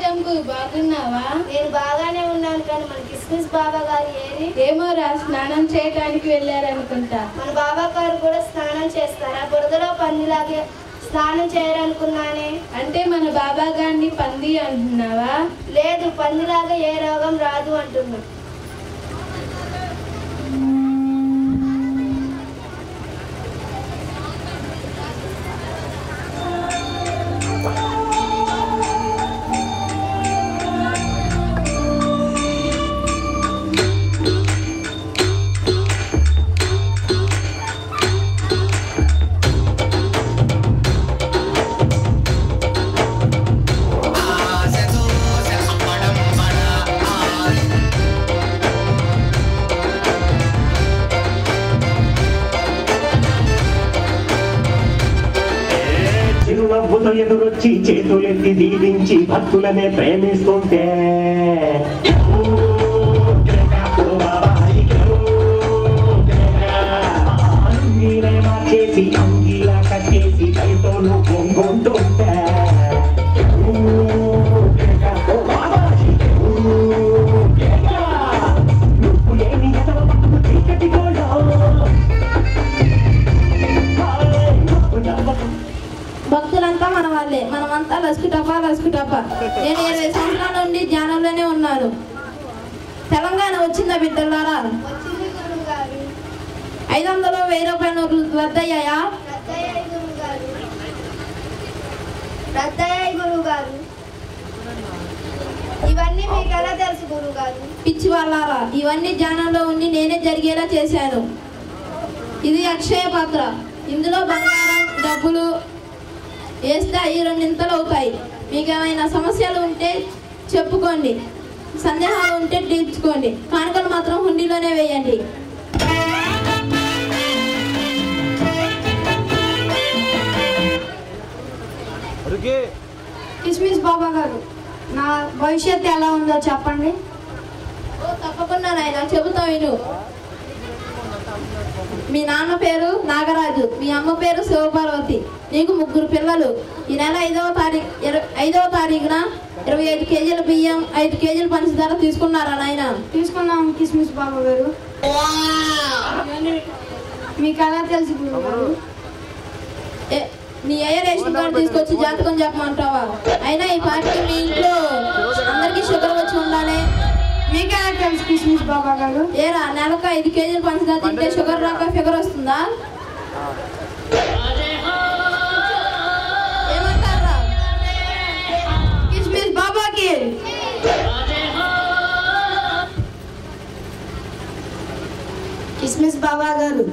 చంపు, బాగున్నావా? నేను బాగానే ఉన్నాను, కానీ మన కిస్మిస్ బాబా గారు ఏరి? ఏమోరా, స్నానం చేయడానికి వెళ్ళారనుకుంటా. మన బాబా గారు కూడా స్నానం చేస్తారా? బురదలో పందిలాగే స్నానం చేయాలనుకున్నానే. అంటే మన బాబా గారిని పంది అంటున్నావా? లేదు, పందిలాగా ఏ రోగం రాదు అంటున్నా. చిరునవ్వుతో ఎదురొచ్చి చేతులెత్తి దీవించి భక్తులనే ప్రేమిస్తుంటే మార్చేసి అంగీలా కట్టేసి కైతోను పొంగుంటుంటే నువ్వు లేని చీకటి భక్తులంతా మన వాళ్ళే, మనమంతా లసుకుటపా. నేను 20 సంవత్సరాల నుండి ధ్యానంలోనే ఉన్నాను. తెలంగాణ వచ్చిందా బిడ్డలారా? 500 1000 రూపాయల నోట్లు రద్దయ్యాయా? రద్దయ్యాయి గురువు గారు. ఇవన్నీ మీకు ఎలా తెలుసు గురువు గారు? పిచ్చి వాళ్ళారా, ఇవన్నీ ధ్యానంలో ఉండి నేనే జరిగేలా చేశాను. ఇది అక్షయ పాత్ర. ఇందులో బంగారం డబ్బులు వేస్తే 2 అవుతాయి. మీకు ఏమైనా సమస్యలు ఉంటే చెప్పుకోండి, సందేహాలు ఉంటే తీర్చుకోండి. కానుకలు మాత్రం హుండీలోనే వేయండి. కిస్మిస్ బాబా గారు, నా భవిష్యత్తు ఎలా ఉందో చెప్పండి. తప్పకుండా నాయన, చెబుతా విను. మీ నాన్న పేరు నాగరాజు, మీ అమ్మ పేరు శివపార్వతి. నీకు 3 పిల్లలు. ఈ నెల 5వ తారీఖున 25 కేజీల బియ్యం, 5 కేజీల పంచదార తీసుకున్నారా నాయన? తీసుకున్నాం కిస్మిస్ బాబా గారు. మీకు ఎలా తెలుసు గురువు గారు? నీ అయ్య రేషన్ కార్డు తీసుకొచ్చి జాతకం చెప్పమంటావా? అయినా ఈ పార్టీకి మీ ఇంట్లో అందరికీ షుగర్ వచ్చి ఉండాలి. మీకు ఎలా తెలుసు కిస్మిస్ బాబా గారు? ఏరా, నెలకు 5 కేజీల పంచదార తింటే షుగర్ రాక ఫిగర్ వస్తుందా? ఏమంటారా? కిస్మిస్ బాబాకి కిస్మిస్ బాబా గారు,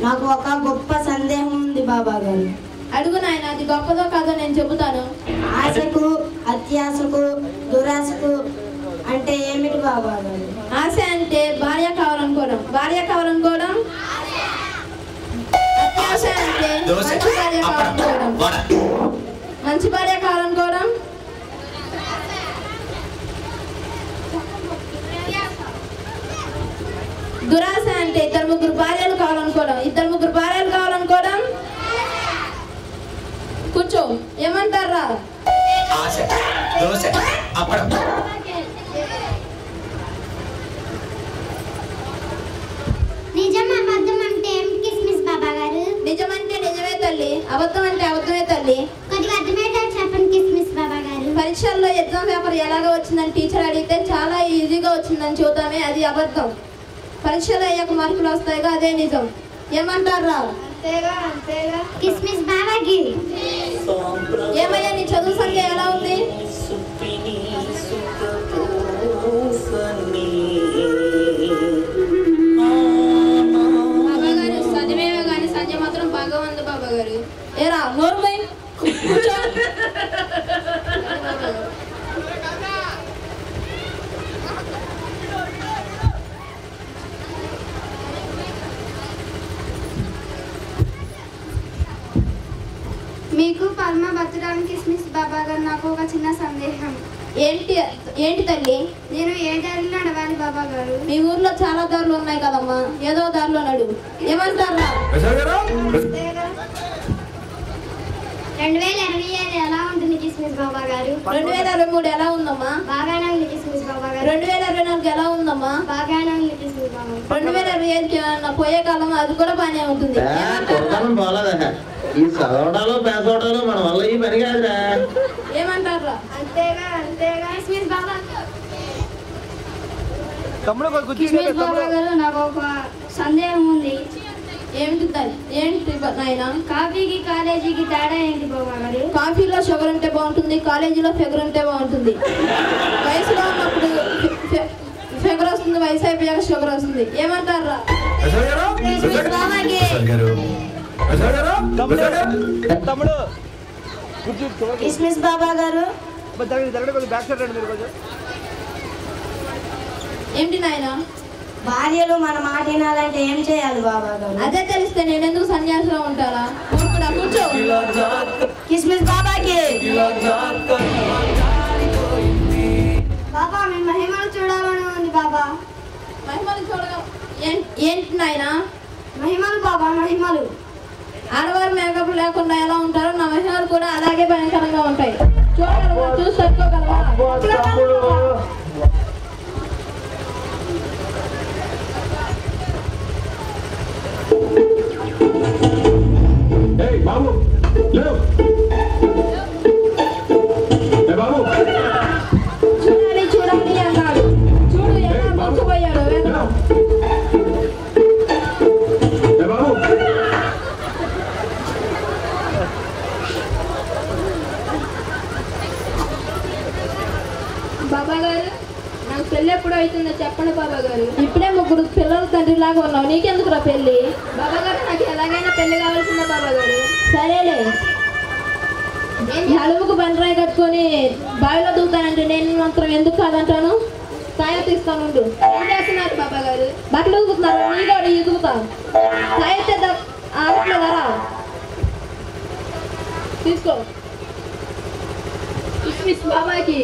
నాకు ఒక గొప్ప సందేహం ఉంది బాబా గారు. అడుగు నాయన, అది గొప్పదో కాదో నేను చెబుతాను. ఆశకు, అత్యాశకు, దురాశకు అంటే ఏమిటి బాబా గారు? ఆశ అంటే భార్య కావాలనుకోవడం, అత్యాశ అంటే మంచి భార్య కావాలనుకోవడం, దురాశ అంటే 2-3 భార్యలు కావాలనుకోవడం, 2-3 భార్యలు కావాలనుకోవడం. కూర్చో, ఏమంటారా? నిజమంటే నిజమే తల్లి, అబద్ధం అంటే అబద్ధమే తల్లి. పరీక్షల్లో ఎగ్జామ్ పేపర్ ఎలాగ వచ్చిందని టీచర్ అడిగితే చాలా ఈజీగా వచ్చిందని చూద్దామే, అది అబద్ధం. పరీక్షలు అయ్యాక మార్కులు వస్తాయిగా, అదే నిజం. ఏమంటారా? కిస్మిస్ బాబాకి ఏమయ్యా, నీ చదువు సంఖ్య ఎలా ఉంది? బాబా గారు, చదివేవే కానీ సంజయ్ మాత్రం బాగా ఉంది బాబా గారు. ఏరా, నోరుమై కూర్చో. మీకు పద్మ భద్రానికి కిస్మిస్ బాబా గారు, నాకు ఒక చిన్న సందేహం. ఏంటి తల్లి? నేను ఏ దారిలో నడవాలి బాబా గారు? మీ ఊర్లో చాలా దారులు ఉన్నాయి కదమ్మా, ఏదో దారిలో నడు. ఏమంటారా? 2025 ఎలా ఉంటుంది కిస్మిస్ బాబా గారు. 2023 ఎలా ఉందమ్మా? బాగానే ఉంది కిస్మిస్ బాబా గారు. 2024 ఎలా ఉందమ్మా? బాగానే ఉంది కిస్మిస్ బాబా గారు. 2025 ఏమన్నా పోయే కాలం అది కూడా బాగానే ఉంటుంది. ఈ చదవడాలు పేసవడాలు మన వల్ల ఈ పని కాదురా. ఏమంటారా? అంతేగా కిస్మిస్ బాబా కిస్మిస్ బాబా గారు, నాకు ఒక సందేహం ఉంది. ఏంటి నాయన? కాఫీకి కాలేజీకి తేడా ఏంటి బాబా గారు? కాఫీలో షుగర్ ఉంటే బాగుంటుంది, కాలేజీలో ఫిగర్ ఉంటే బాగుంటుంది. వయసులో ఉన్నప్పుడు ఫిగర్ వస్తుంది, వయసు అయిపోయాక షుగర్ వస్తుంది. ఏమంటారా? కిస్మిస్ బాబా గారు, ఏంటి నాయన? భార్యలు మన మాట వినాలంటే ఏం చేయాలి బాబా గారు? అదే తెలిస్తే నేను ఎందుకు సన్యాసిలో ఉంటారా? కూర్చో. కిస్మిస్ బాబాకి బాబా మీ మహిమలు చూడాలని ఉంది బాబా. మహిమలు చూడగా ఏంటి నాయన? మహిమలు బాబా, మహిమలు. ఆడవారు మేకప్ లేకుండా ఎలా ఉంటారో నా మహిమలు కూడా అలాగే భయంకరంగా ఉంటాయి. చూడగలవా? చూసి తట్టుకోగలవా? బాబు బాబు చూడాలి అన్నాడు. చూడు ఎలా మర్చిపోయాడు. బాబు బాబా గారు, నాకు పెళ్ళి ఎప్పుడు అవుతుందో చెప్పండి బాబా గారు. ఇప్పుడే 3 పిల్లల తండ్రిలాగా ఉన్నావు, నీకెందుకురా పెళ్ళి? బాబా గారు, నాకు ఎలాగైనా పెళ్లి కావాల్సిందే బాబా గారు. సరేలే, నలుగుకు బండరాయి కట్టుకొని బావిలో దూకుతానంటే నేను మాత్రం ఎందుకు కాదంటాను? సాయం తీస్తానుండు. ఏం చేస్తున్నారు బాబా గారు? బట్టలు ఊగుతున్నారు, నీ కూడా ఎదుగుతా. సాయం ఆగట్లేదరా? తీసుకో. కిస్మిస్ బాబాకి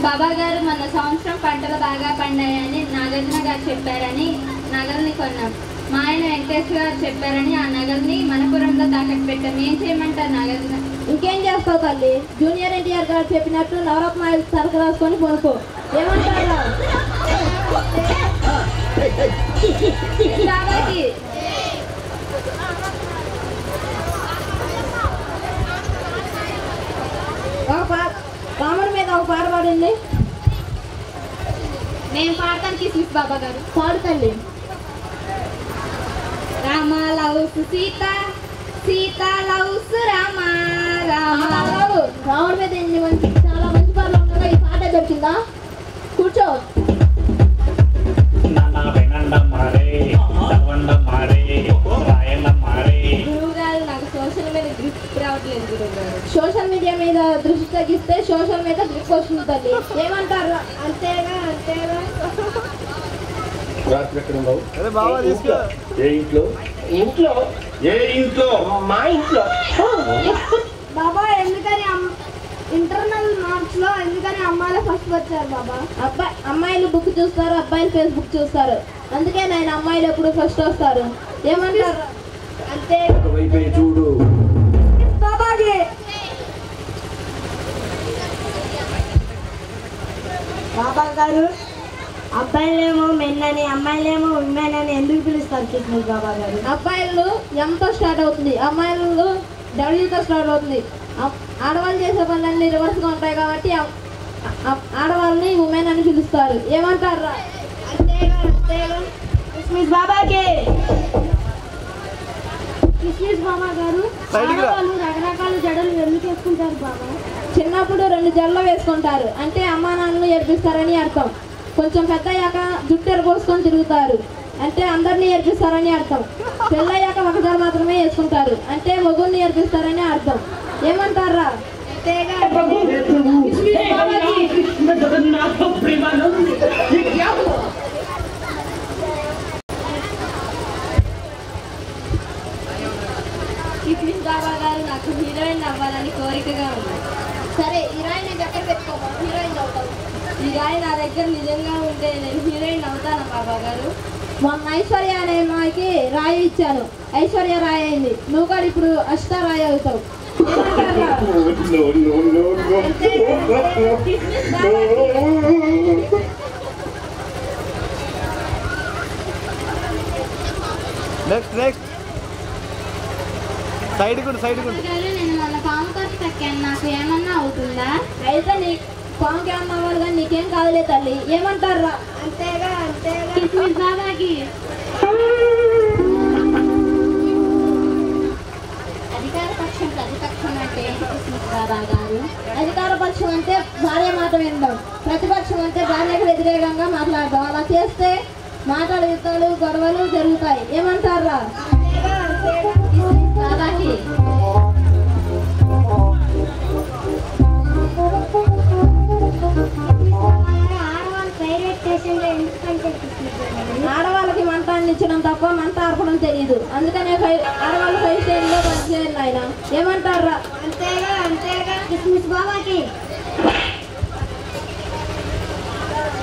బాబా గారు, మన సంవత్సరం పంటలు బాగా పండాయని నాగార్జున గారు చెప్పారని నగల్ని కొన్నాం. మా ఆయన వెంకటేష్ గారు చెప్పారని ఆ నగల్ని మనపురంలో తాకట్టు పెట్టాం. ఏం చేయమంటారు నాగార్జున? ఇంకేం చేస్తావు తల్లి? జూనియర్ ఎన్టీఆర్ గారు చెప్పినట్టు నవరత్నాలు సరుకు రాసుకొని కొనుక్కో. ఏమంటారా? బాబాకి రాముడి మీద ఒక పాట పాడింది. నేను పాడతాను కిస్మిస్ బాబా గారు. పాడు తల్లి. రామ లవ్స్ సీత, సీత లవ్స్ రామ, రామ రాముడి మీద చాలా మంచి పాటలు ఉండగా ఈ పాట దొరికిందా? కూర్చో. గురువు గారు, నాకు సోషల్ మీద గ్రిప్ రావట్లేదు గురువు గారు. సోషల్ మీడియా మీద దృష్టి తగ్గిస్తే సోషల్ మీద గ్రిప్ వస్తుంది తల్లి. ఏమంటారు? అంతేగా రాత్రి ఎక్కడ ఉన్నావు? ఏ ఇంట్లో? మా ఇంట్లో. బాబా, ఎందుకని ఇంటర్నల్ మార్క్స్ లో ఎందుకని అమ్మాయిలు ఫస్ట్ వచ్చారు బాబా? అమ్మాయిలు బుక్ చూస్తారు, అబ్బాయిలు ఫేస్బుక్ చూస్తారు. అందుకే నేను అమ్మాయిలు ఎప్పుడు ఫస్ట్ వస్తారు. ఏమంటారు? అంతే ఒకవైపే చూడు. బాబాకి బాబా గారు, అబ్బాయిలేమో మెన్ అని, అమ్మాయిలేమో ఉమెన్ అని ఎందుకు పిలుస్తారు కిస్మిస్ బాబా గారు? అబ్బాయిలు ఎంతో స్టార్ట్ అవుతుంది, అమ్మాయిలు డబ్ల్యూతో స్టార్ట్ అవుతుంది. ఆడవాళ్ళు చేసే పనులన్నీ రివర్స్గా ఉంటాయి కాబట్టి ఆడవాళ్ళని ఉమెన్ అని పిలుస్తారు. ఏమంటారు? అంతేగా కిస్మిస్ బాబాకి. కిస్మిస్ బాబా గారు, ఆడవాళ్ళు రకరకాల జడలు ఎందుకు వేసుకుంటారు బాబా? చిన్నప్పుడు 2 జడలు వేసుకుంటారు, అంటే అమ్మా నాన్నలు ఏర్పిస్తారని అర్థం. కొంచెం పెద్ద అయ్యాక జుట్టు ఎరపోసుకొని తిరుగుతారు, అంటే అందరినీ ఏర్పిస్తారని అర్థం. పెళ్ళయ్యాక 1 జడ మాత్రమే వేసుకుంటారు, అంటే మొగుడిని ఏర్పిస్తారని అర్థం. ఏమంటారా? కిస్మిస్ బాబా గారు, నాకు హీరోయిన్ అవ్వాలని కోరికగా ఉంది. సరే, హీరోయిన్ దగ్గర పెట్టుకోమా, హీరోయిన్ అవుతావు. ఈ రాయి నా దగ్గర నిజంగా ఉంటే నేను హీరోయిన్ అవుతాను బాబా గారు. మొన్న ఐశ్వర్య అనే అమ్మాయికి రాయి ఇచ్చాను, ఐశ్వర్య రాయి అయింది. నువ్వు కూడా ఇప్పుడు అష్ట రాయి అవుతావు. నెక్స్ట్ సైడ్ కూడా నేను మన పాము ఖర్చు తక్కాను, నాకు ఏమన్నా అవుతుందా? అయితే నీ పాముకి ఏమన్నా అవ్వాలి కానీ నీకేం కాదులే తల్లి. ఏమంటారా? అంతేగా కిస్మిస్ బాబాకి అధికార పక్షం ప్రతిపక్షం అంటే కిస్మిస్ బాబా గారు. అధికార పక్షం అంటే భార్య మాట వినడం, ప్రతిపక్షం అంటే భార్యకు వ్యతిరేకంగా మాట్లాడడం. అలా చేస్తే మాటలు యుద్ధాలు గొడవలు జరుగుతాయి. ఏమంటారా? కిస్మిస్ బాబాకి ఆడవాళ్ళకి మంట అందించడం తప్ప మంట ఆర్పడం తెలియదు. అందుకనే ఆడవాళ్ళు 5 స్టేజ్లో పనిచేయాలి ఆయన. ఏమంటారా? అంతేగా కిస్మిస్ బాబాకి.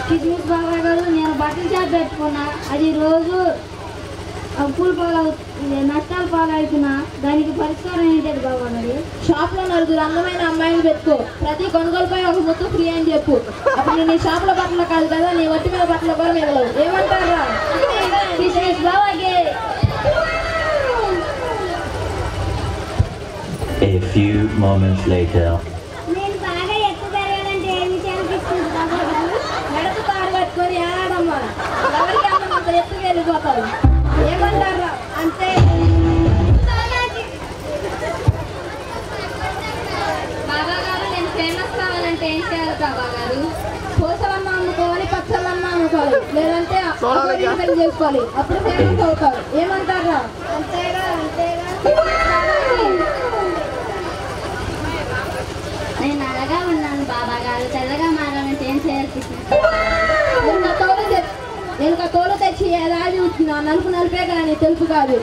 కిస్మిస్ బాబా గారు, నేను బట్టల షాప్ పెట్టుకున్నా, అది రోజు అప్పులు నష్టాలు పాలవుతున్నా, దానికి పరిష్కారం ఏంటది బాబా గారు? షాప్ లో 4 అందమైన అమ్మాయిని పెట్టుకో, ప్రతి కొనుగోలుపై ఒక ముద్దు ఫ్రీ అని చెప్పు. అప్పుడు నీ షాప్ లో బట్టలు కాదు కదా, నీ ఒట్టి మీద బట్టలు కూడా మిగలవు. ఏమంటారా? కిస్మిస్ బాబాకి. A few moments later. నేను బాగా ఎక్కువ పెరగాలంటే ఏమి చేయాలి కిస్మిస్ బాబా గారు? మెడకు తాడు కట్టుకొని ఏడమ్మా, ఎవరికి అన్నంత ఎత్తుకు వెళ్ళిపోతారు. ఏమంటారా? అంతే బాబా గారు, నేను ఫేమస్ కావాలంటే ఏం చేయాలి బాబా గారు? పూసలమ్మ అమ్ముకోవాలి, పచ్చలమ్మ అమ్ముకోవాలి, లేదంటే పెళ్లి చేసుకోవాలి. అప్పుడు ఫేమస్ అవుతారు. ఏమంటారా? అంతేగా నేను నల్లగా ఉన్నాను బాబా గారు, తెల్లగా మారాలంటే ఏం చేయాలి కిస్మిస్? నేను తోలు తెచ్చి ఏదాది వచ్చిన నలుపు నలిపే కానీ తెలుపు కాదు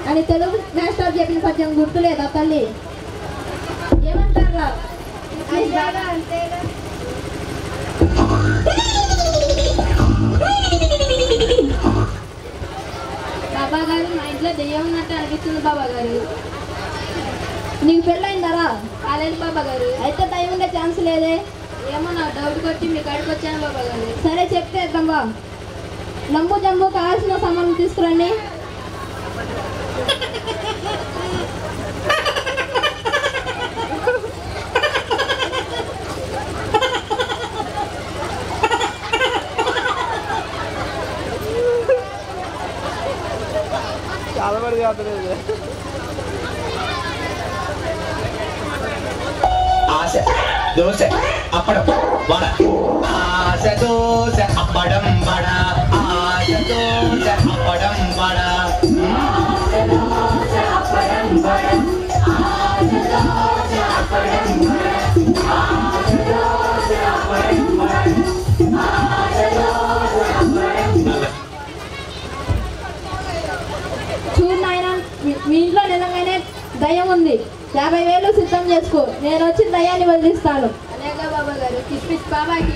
అని తెలుగు మాస్టర్ చెప్పిన పద్యం గుర్తులేదా తల్లి? ఏమంటారా? అంతేగా బాబా గారు, మా ఇంట్లో దెయ్యం ఉన్నట్టు అనిపిస్తుంది బాబా గారు. నీకు పెళ్ళైందరా? కాలేదు బాబా గారు. అయితే దయ ఉండే ఛాన్స్ లేదే. ఏమో నా డౌట్కి వచ్చి మీ కాడికి వచ్చాను బాబా గారు. సరే చెప్తే ఇద్దాంబా. లంబు జంబు కావాల్సిన సామాన్లు తీసుకురండి. చాలా పడి చేస్తలేదు. ఆశ దోశ అప్పడం వడ, ఆశ దోశ అప్పడం వడ, ఆశ దోశ అప్పడం వడ. చూడు నాయన, మీ ఇంట్లో నిజంగానే దయ్యం ఉంది. 50,000 సిద్ధం చేసుకో, నేను వచ్చి దయ్యాన్ని వదిలిస్తాను. అలాగే బాబా గారు. కిస్మిస్ బాబాకి.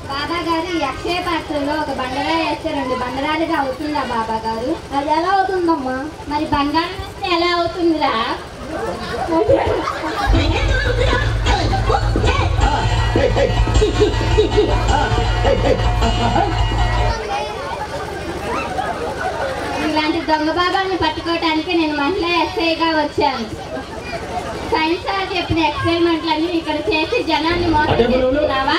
బాబా గారు, ఈ అక్షయ పాత్రలో ఒక బండరాయి వేస్తే 2 బండరాలుగా అవుతుందా బాబా గారు? అది ఎలా అవుతుందమ్మా? మరి బంగారం వేస్తే ఎలా అవుతుందిరా? ఇలాంటి దొంగ బాబాని పట్టుకోవటానికి నేను మహిళా ఎస్ఐగా వచ్చాను. సైన్స్ సార్ చెప్పిన ఎక్స్పెరిమెంట్లన్నీ ఇక్కడ చేసి జనాన్ని మోసం చేస్తున్నావా?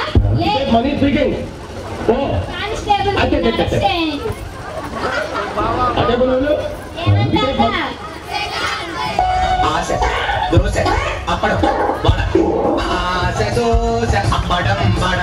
కానిస్టేబుల్ ఏమంటారా? ఆశ దోశ అప్పడం వడ, ఆశ దోశ అప్పడం వడ.